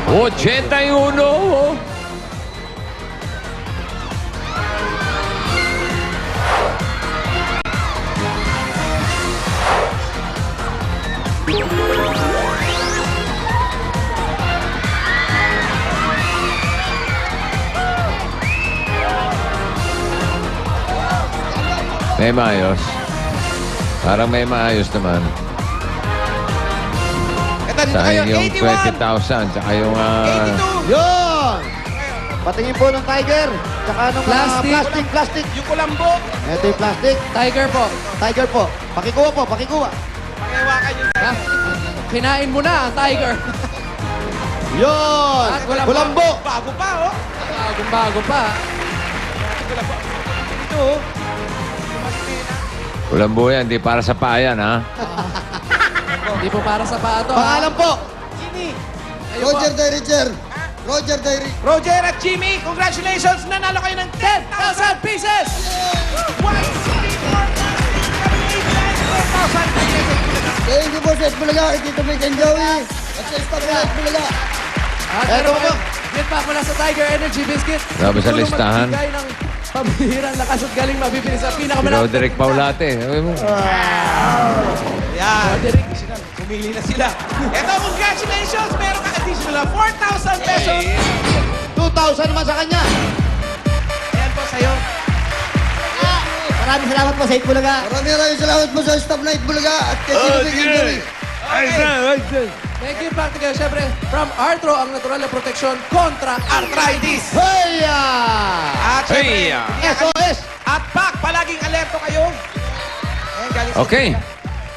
81. May maayos. Parang may maayos naman. Ito, dito kayo. Sayang yung 81. 20,000. Tsaka yung... 82. Yun! Patingin po ng tiger. Tsaka nung plastic. Yung kulambo. Ito yung plastic. Tiger po. Tiger po. Pakikuha po, pakikuha. Pakihawakan yung Ha? Kinain mo na ang tiger. Yun! At kulambo. Kulambo. bago pa, oh. Bagong-bago pa. Kulambo. Ito, oh. Kulambo yan, di para sa payan, ha? Hindi po para sa paa to. ha? Pangalan po. Jimmy. Ayun po. Roger at Jimmy, congratulations! Nanalo kayo ng 10,000 pieces! 1, 2, 3, 4, 5, 6, 7, 8, 9, 10,000 Thank you po sa Bulaga, kay Tito Mick and Joey. At sa Starlight Bulaga. At Eto meron po. kayong gift pack mula sa Tiger Energy Biscuit. Grabe sa Tulong listahan. magbigay ng pambihirang lakas at galing mabibili sa Si pinakamalaki. Roderick Paulate. Sabi mo. Yan. Roderick. Pumili na sila. Eto, congratulations! Meron ka additional 4,000 pesos. 2,000 naman sa kanya. Ayan po sa'yo. Maraming salamat po sa Bulaga. Maraming salamat po sa Starlight Bulaga at kay Tito Mick and Joey. May gift pack kayo, syempre, from Arthro, ang natural na proteksyon kontra Arthritis. Heya! At syempre, Heya! SOS! at Pak, palaging alerto kayo. Ayan, galing sa Okay.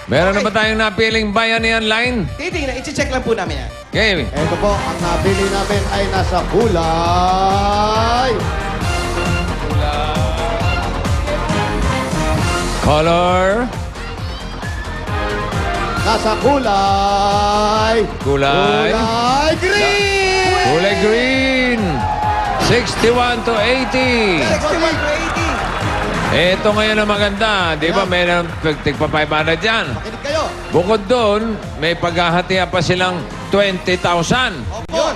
Meron na ba tayong napiling bayanihan line? Titingnan, i-check lang po namin yan. Okay. Ito po, ang nabili namin ay nasa kulay. Color. Nasa kulay. Kulay. Kulay green! Kulay green. 61 to 80. 61 to 80. Ito ngayon ang maganda. Di ba may tigpa 500 dyan? Makinig kayo. Bukod doon, may paghahatian pa silang 20,000. Yun.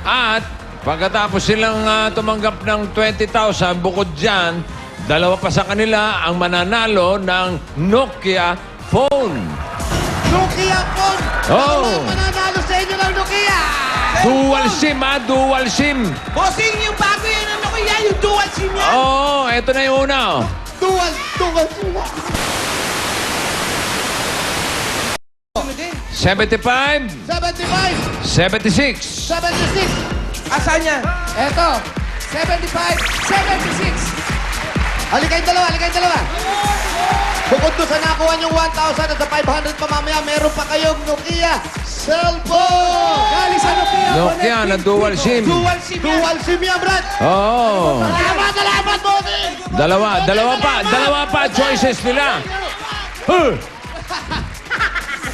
At pagkatapos silang tumanggap ng 20,000, bukod dyan, dalawa pa sa kanila ang mananalo ng Nokia phone. Nokia phone! Oh. Ang mananalo sa inyo ng Nokia! Dual SIM, dual SIM. Bossing, yung bago yan, ano ko yan, yung dual SIM yan. Oo, eto na yung una. Oh. Dual SIM! Ano din? 75, 75! 76. 76! Asan niya? Eto, 75, 76. Halika yung dalawa, halika yung dalawa! Bukod doon sa nakuha niyong 1,000 at sa 500 pa mamaya, meron pa kayong Nokia cellphone! Galing sa Nokia. Nokia na dual SIM. Dual SIM yan. Dual SIM yan, Brad! Oo. Salamat, bossing! Dalawa pa choices nila.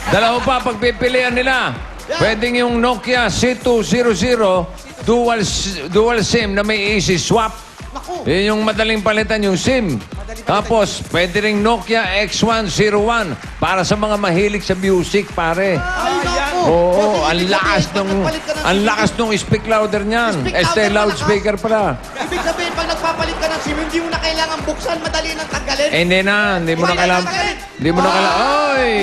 Dalawa pa pagpipilian nila. Pwedeng yung Nokia C200 dual SIM na may easy swap. Yun yung madaling palitan yung SIM. Tapos, pwede ring Nokia X101 para sa mga mahilig sa music, pare. Ay, naku! Oo, Bossing, ang ibig lakas sabihin, nung pag nagpalit ka ng ang SIM, lakas nung speak louder niyan. Speak Este louder loudspeaker pala. Ibig sabihin, pag nagpapalit ka ng SIM, hindi mo na kailangan buksan, madali nang tanggalin. Eh, hindi mo na kailangan. Hindi mo na kailangan. Oy!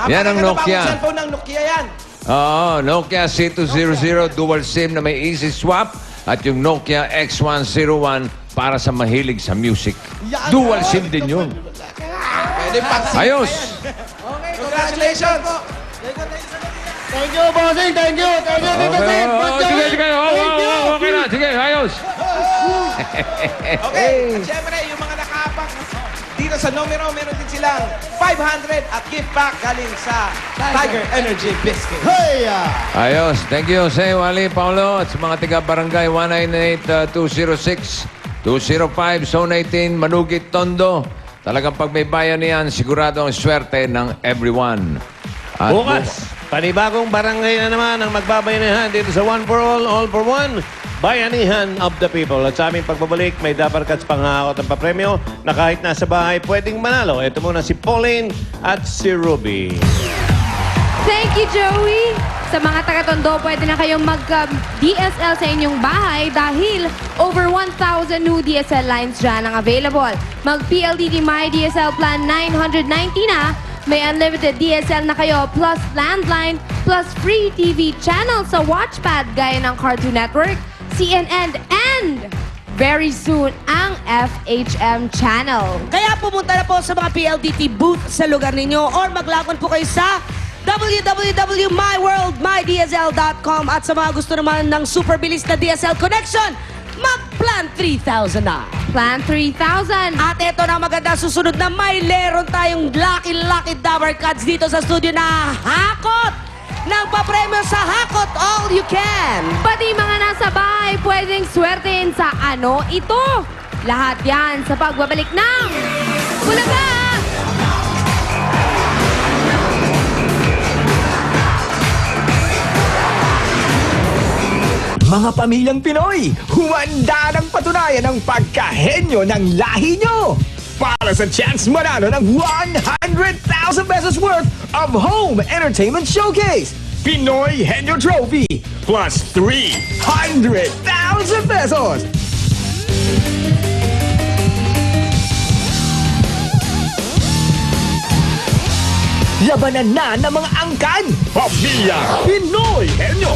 Yan ang Nokia. Bagong cellphone ng Nokia yan. Oo, Nokia C200 dual SIM na may easy swap at yung Nokia X101 para sa mahilig sa music. Yan. Dual SIM din yun. Pwede pang SIM. Ayos! Okay, Congratulations. Thank you, bossing. Thank you. Thank you, Tito Okay, Mick. Boss sige, Joey. sige. Okay na. Sige, ayos. Okay, at syempre, yung mga nakapang dito sa numero, meron din silang 500 at gift pack galing sa Tiger Energy Biscuit. Heya! Ayos. Thank you sa iyo, Ali, Paulo, at sa mga taga-barangay 198-206-205, Zone 18, Manugit, Tondo. Talagang pag may bayan niyan, sigurado ang swerte ng everyone. At Bukas, panibagong barangay na naman ang magbabayanihan dito sa One for All for One. Bayanihan of the People. At sa aming pagbabalik, may dabarkats panghahakot ng papremyo na kahit nasa bahay, pwedeng manalo. Ito muna si Pauline at si Ruby. Thank you, Joey. Sa mga taga Mga katondo, pwede na kayong mag-DSL sa inyong bahay dahil over 1,000 new DSL lines dyan ang available. Mag-PLDT My DSL Plan 990 na, may unlimited DSL na kayo plus landline plus free TV channel sa Watchpad gaya ng Cartoon Network, CNN, and very soon ang FHM channel. Kaya pumunta na po sa mga PLDT booth sa lugar ninyo or maglagon po kayo sa www.myworldmydsl.com at sa mga gusto naman ng super bilis na DSL connection, mag-Plan 3,000 na. Plan 3,000. At ito na maganda susunod na may leron tayong lucky Dabber Cards dito sa studio na hakot ng papremyo sa Hakot All You Can. Pati mga nasa bahay pwedeng swertein sa ano ito. Lahat yan sa pagbabalik ng Bulaga! Mga pamilyang Pinoy, humanda ng patunayan ang pagkahenyo ng lahi nyo! Para sa chance manalo ng 100,000 pesos worth of home entertainment showcase, Pinoy Henyo Trophy, plus 300,000 pesos! Labanan na ng mga angkan! Pamilya Pinoy Henyo!